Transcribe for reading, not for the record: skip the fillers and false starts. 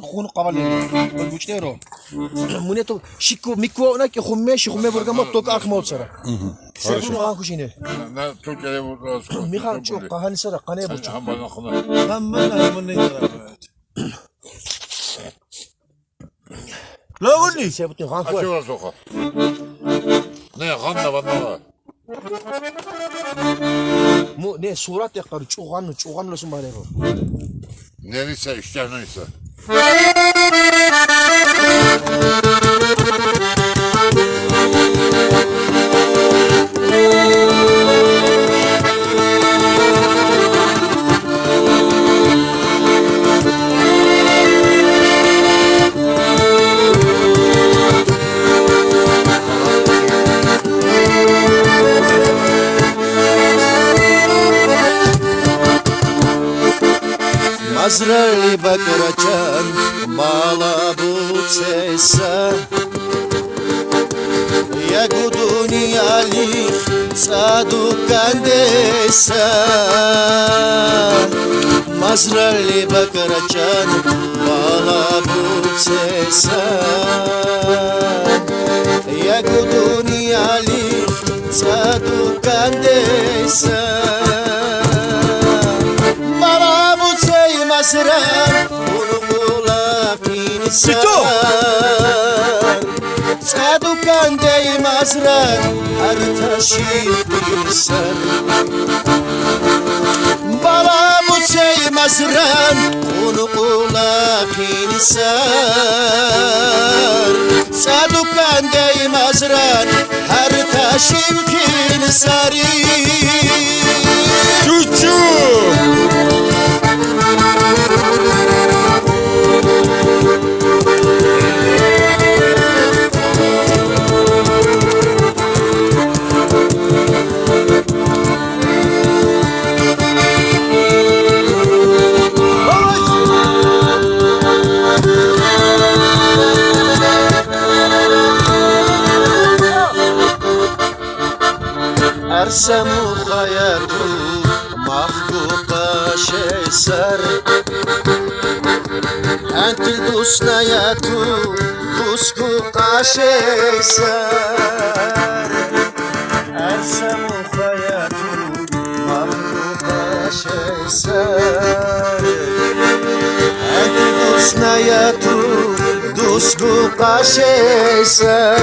خون قبل البوشتيرو منيتو شيكو ميكو هناك خمي برجمة توك أخمول سرا سيرفو ما كوشينه Ne Türkiye'de burada ميخا شو قهان سرا قناه بوش Hamdan akına. من لا قولي سيبتين خان Açı خوي var soka. Ne kan da bana var. مو نه صورات يقدر تشوغان لو سماريرو Neyse işte neyse. Azrail bakaracağım mala butsesa ya guduni ali sadukandesa Azrail bakaracağım mala butsesa ya guduni ali sadukandesa Masran ulula pinsan Sadukan dey masran artashi pinsan Bala mutsey masran ulula pinsan Sadukan dey masran artashi pinsan Chuchu Ersemu hayatu mahbuba şeyser Entil dusnayatu dusku aşeyser Ersemu hayatu mahbuba şeyser Entil dusnayatu dusku aşeyser